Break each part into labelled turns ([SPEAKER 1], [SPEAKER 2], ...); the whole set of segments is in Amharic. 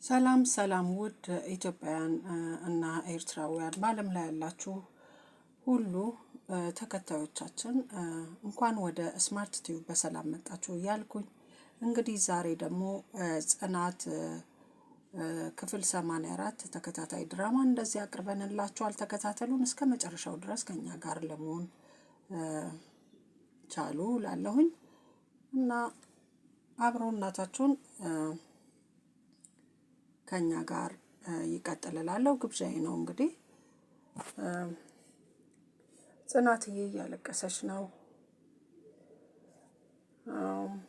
[SPEAKER 1] ሰላም ሰላም ውድ ኢትዮጵያውያን እና ኤርትራውያን በዓለም ላይ ያላችሁ ሁሉ ተከታዮቻችን እንኳን ወደ ስማርት ቲዩብ በሰላም መጣችሁ እያልኩኝ እንግዲህ ዛሬ ደግሞ ጽናት ክፍል 84 ተከታታይ ድራማ እንደዚህ አቅርበንላችኋል። ተከታተሉን እስከ መጨረሻው ድረስ ከኛ ጋር ለመሆን ቻሉ ላለሁኝ እና አብሮነታችሁን ከኛ ጋር ይቀጥላልላለው ግብዣዬ ነው። እንግዲህ ጽናትዬ እያለቀሰች ነው።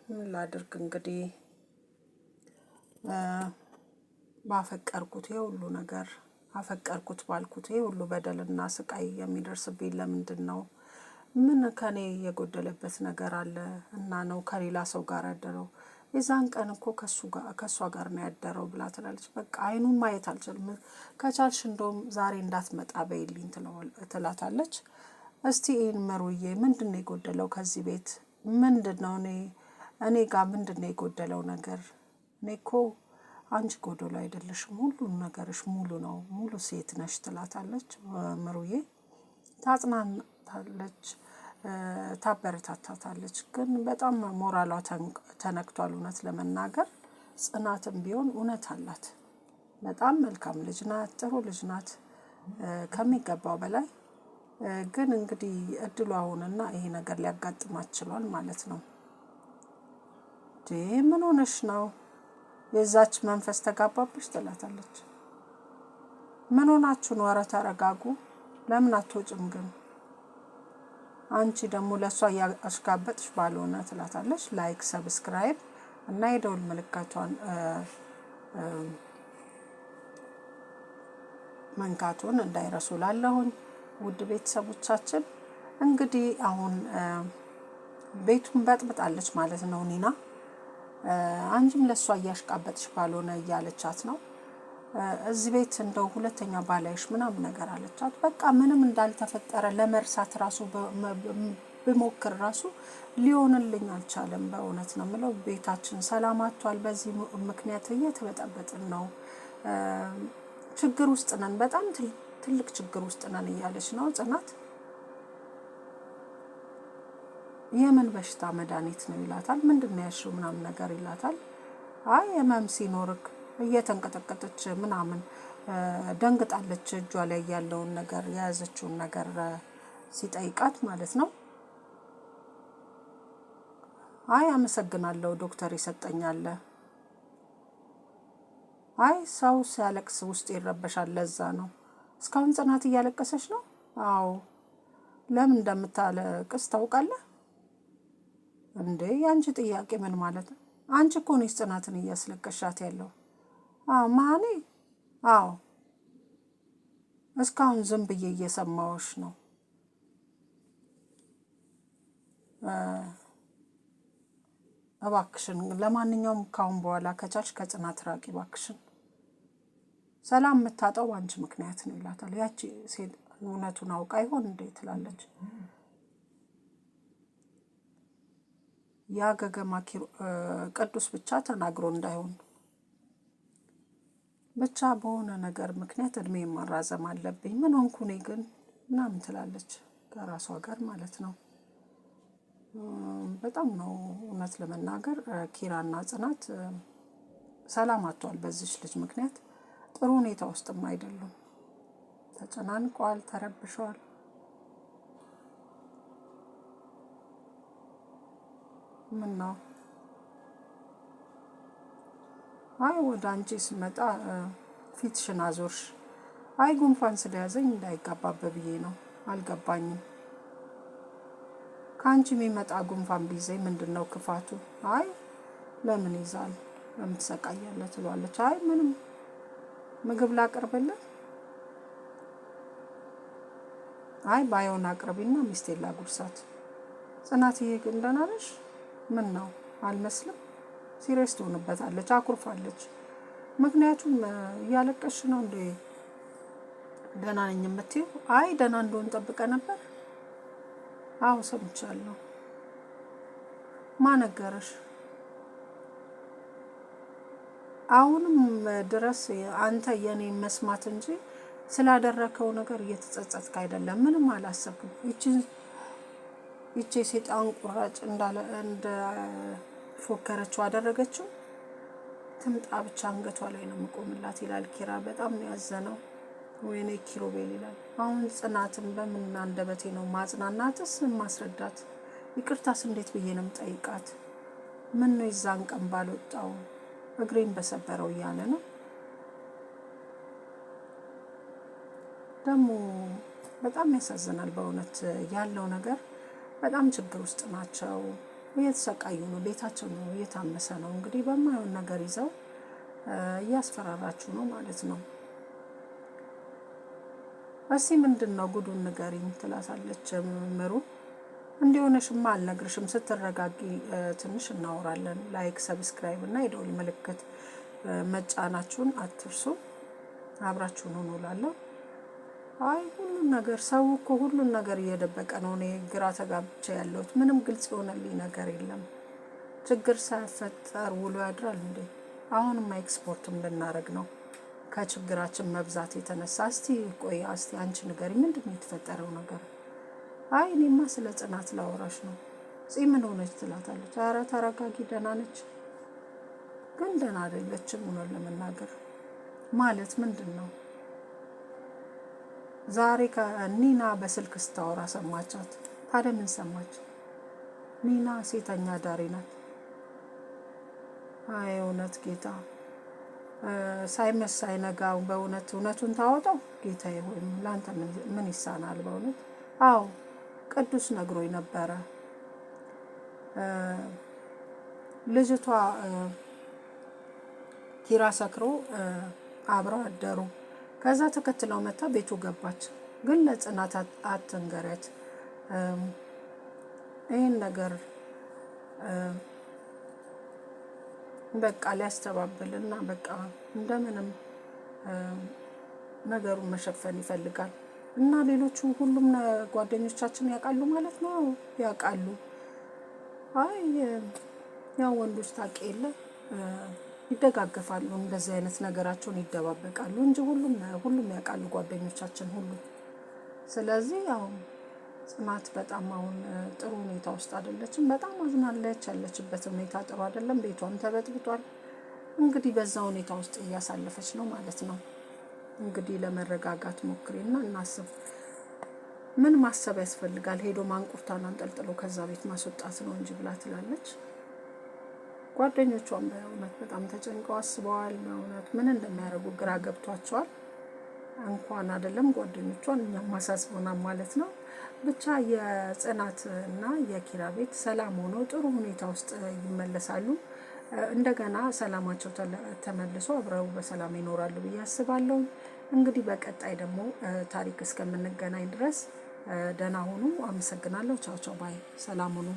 [SPEAKER 1] ምን ላድርግ እንግዲህ ባፈቀርኩት ሁሉ ነገር አፈቀርኩት ባልኩት ሁሉ በደልና ስቃይ የሚደርስብኝ ለምንድን ነው? ምን ከኔ የጎደለበት ነገር አለ እና ነው ከሌላ ሰው ጋር ያደረው? የዛን ቀን እኮ ከሷ ጋር ነው ያደረው ብላ ትላለች። በቃ አይኑን ማየት አልችልም። ከቻልሽ እንደውም ዛሬ እንዳትመጣ በይልኝ ትላታለች። እስቲ ይሄን መሩዬ ምንድነው የጎደለው ከዚህ ቤት? ምንድነው እኔ ጋር ምንድነው የጎደለው ነገር? እኔ እኮ አንቺ ጎደሎ አይደለሽም፣ ሁሉም ነገርሽ ሙሉ ነው፣ ሙሉ ሴት ነሽ ትላታለች። መሩዬ ታጽናናታለች፣ ታበረታታታለች። ግን በጣም ሞራሏ ተነክቷል። እውነት ለመናገር ጽናትም ቢሆን እውነት አላት። በጣም መልካም ልጅ ናት፣ ጥሩ ልጅ ናት ከሚገባው በላይ። ግን እንግዲህ እድሉ አሁንና ይሄ ነገር ሊያጋጥማት ችሏል ማለት ነው። ምን ሆነሽ ነው? የዛች መንፈስ ተጋባብሽ ትላታለች። ምን ሆናችሁ ነው? ኧረ ተረጋጉ። ለምን አትወጭም ግን? አንቺ ደግሞ ለሷ ያሽጋበጥሽ ባልሆነ ትላታለች። ላይክ ሰብስክራይብ እና የደውል ምልክቷን መንካቱን እንዳይረሱ ላለሁኝ ውድ ቤተሰቦቻችን። እንግዲህ አሁን ቤቱን በጥብጣለች ማለት ነው ኒና። አንቺም ለሷ ያሽቃበጥሽ ባልሆነ እያለቻት ነው። እዚህ ቤት እንደው ሁለተኛ ባላይሽ ምናምን ነገር አለቻት። በቃ ምንም እንዳልተፈጠረ ለመርሳት ራሱ በሞክር ራሱ ሊሆንልኝ አልቻለም። በእውነት ነው የምለው ቤታችን ሰላም አጥቷል። በዚህ ምክንያት እየተበጠበጥን ነው። ችግር ውስጥ ነን፣ በጣም ትልቅ ችግር ውስጥ ነን እያለች ነው ጽናት። የምን በሽታ መድኃኒት ነው ይላታል። ምንድነው ያልሽው ምናምን ነገር ይላታል። አይ ህመም ሲኖርክ እየተንቀጠቀጠች ምናምን ደንግጣለች። እጇ ላይ ያለውን ነገር የያዘችውን ነገር ሲጠይቃት ማለት ነው። አይ አመሰግናለሁ ዶክተር ይሰጠኛል። አይ ሰው ሲያለቅስ ውስጥ ይረበሻል፣ ለዛ ነው። እስካሁን ጽናት እያለቀሰች ነው? አዎ። ለምን እንደምታለቅስ ታውቃለህ እንዴ? ያንቺ ጥያቄ ምን ማለት ነው? አንቺ እኮ ነሽ ጽናትን እያስለቀሻት ያለው። ማኔ? አዎ። እስካሁን ዝም ብዬ እየሰማሁሽ ነው። እባክሽን ለማንኛውም ካሁን በኋላ ከቻልሽ ከጽናት ራቂ እባክሽን። ሰላም የምታጣው አንቺ ምክንያት ነው ይላታል። ያቺ ሴት እውነቱን አውቃ ይሆን እንዴ ትላለች። ያ ገገማ ቅዱስ ብቻ ተናግሮ እንዳይሆን ብቻ በሆነ ነገር ምክንያት እድሜ ማራዘም አለብኝ። ምን ሆንኩ እኔ ግን ምናምን ትላለች ከራሷ ጋር ማለት ነው። በጣም ነው እውነት ለመናገር ኪራና ጽናት ሰላም አጥቷል በዚች ልጅ ምክንያት። ጥሩ ሁኔታ ውስጥም አይደሉም። ተጨናንቀዋል፣ ተረብሸዋል። ምን ነው? አይ ወደ አንቺ ስመጣ ፊትሽን አዞርሽ። አይ ጉንፋን ስለያዘኝ እንዳይጋባብ ብዬ ነው። አልገባኝም። ካንቺ የሚመጣ ጉንፋን ቢይዘኝ ምንድነው ክፋቱ? አይ ለምን ይዛል? ለምን ትሰቃያለህ? ትሏለች። አይ ምንም ምግብ ላቅርብልህ? አይ ባይሆን አቅርቢና ሚስቴን ላጉርሳት። ጽናትዬ ግን ደህና ነሽ? ምን ነው አልመስልም? ሲሪየስ ትሆንበታለች፣ አኩርፋለች። ምክንያቱም እያለቀሽ ነው እንዴ? ደህና ነኝ የምትይው? አይ ደህና እንደሆን ጠብቀ ነበር። አዎ ሰምቻለሁ። ማን ነገረሽ? አሁንም ድረስ አንተ የኔ መስማት እንጂ ስላደረከው ነገር እየተጸጸትክ አይደለም። ምንም አላሰብክም። ይቺ ሴጣን ቁራጭ እንደ ፎከረችው አደረገችው። ትምጣ ብቻ አንገቷ ላይ ነው የምቆምላት ይላል ኪራ። በጣም ነው ያዘነው። ወይኔ ኪሩቤል ይላል። አሁን ጽናትን በምን አንደበቴ ነው ማጽናናትስ ማስረዳት? ይቅርታስ እንዴት ብዬ ነው የምጠይቃት? ምን ነው ይዛን ቀን ባልወጣው እግሬን በሰበረው እያለ ነው ደግሞ። በጣም ያሳዝናል በእውነት ያለው ነገር። በጣም ችግር ውስጥ ናቸው፣ እየተሰቃዩ ነው፣ ቤታቸው ነው እየታመሰ ነው። እንግዲህ በማይሆን ነገር ይዘው እያስፈራራችሁ ነው ማለት ነው። እስቲ ምንድን ነው ጉዱን ንገሪኝ ትላታለች ምሩ። እንዲሆነሽማ አልነግርሽም፣ ስትረጋጊ ትንሽ እናወራለን። ላይክ፣ ሰብስክራይብ እና የደወል ምልክት መጫናችሁን አትርሱ። አብራችሁን ሆኖ እላለሁ። አይ ሁሉን ነገር ሰው እኮ ሁሉን ነገር እየደበቀ ነው። እኔ ግራ ተጋብቼ ያለሁት ምንም ግልጽ የሆነልኝ ነገር የለም። ችግር ሳይፈጠር ውሎ ያድራል እንዴ? አሁንም ኤክስፖርትም ልናደርግ ነው ከችግራችን መብዛት የተነሳ። እስቲ ቆይ እስቲ አንቺ ንገሪ፣ ምንድን ነው የተፈጠረው ነገር? አይ እኔማ ስለ ጽናት ላወራሽ ነው። ምን ሆነች ትላታለች። ኧረ ተረጋጊ፣ ደህና ነች። ግን ደህና አይደለችም እውነት ለመናገር። ማለት ምንድን ነው? ዛሬ ከኒና በስልክ ስታወራ ሰማቻት። ታዲያ ምን ሰማች? ኒና ሴተኛ ዳሪ ናት። አይ እውነት ጌታ ሳይመስ ሳይነጋ በእውነት እውነቱን ታወጣው። ጌታዬ ሆይ ለአንተ ምን ይሳናል በእውነት። አዎ ቅዱስ ነግሮኝ ነበረ። ልጅቷ ኪራ ሰክሮ አብረው አደሩ። ከዛ ተከትለው መታ ቤቱ ገባች። ግን ለጽናት አትንገሪያት ይህን ነገር በቃ ሊያስተባብልና በቃ እንደምንም ነገሩን መሸፈን ይፈልጋል። እና ሌሎቹ ሁሉም ጓደኞቻችን ያውቃሉ ማለት ነው። ያውቃሉ። አይ ያው ወንዶች ታውቂ የለ ይደጋገፋሉ፣ እንደዚህ አይነት ነገራቸውን ይደባበቃሉ እንጂ ሁሉም ያውቃሉ ጓደኞቻችን ሁሉ። ስለዚህ ያው ጽናት በጣም አሁን ጥሩ ሁኔታ ውስጥ አይደለችም። በጣም አዝናለች። ያለችበት ሁኔታ ጥሩ አይደለም። ቤቷም ተበጥብጧል። እንግዲህ በዛ ሁኔታ ውስጥ እያሳለፈች ነው ማለት ነው። እንግዲህ ለመረጋጋት ሞክሪና እናስብ። ምን ማሰብ ያስፈልጋል? ሄዶ ማንቁርታን አንጠልጥሎ ከዛ ቤት ማስወጣት ነው እንጂ ብላ ትላለች። ጓደኞቿም በእውነት በጣም ተጨንቀው አስበዋል። በእውነት ምን እንደሚያደርጉ ግራ ገብቷቸዋል። እንኳን አይደለም ጓደኞቿን እኛም ማሳስቦናል ማለት ነው። ብቻ የጽናት እና የኪራ ቤት ሰላም ሆኖ ጥሩ ሁኔታ ውስጥ ይመለሳሉ። እንደገና ሰላማቸው ተመልሶ አብረው በሰላም ይኖራሉ ብዬ አስባለሁ። እንግዲህ በቀጣይ ደግሞ ታሪክ እስከምንገናኝ ድረስ ደህና ሁኑ። አመሰግናለሁ። ቻው ቻው ባይ። ሰላም ሁኑ።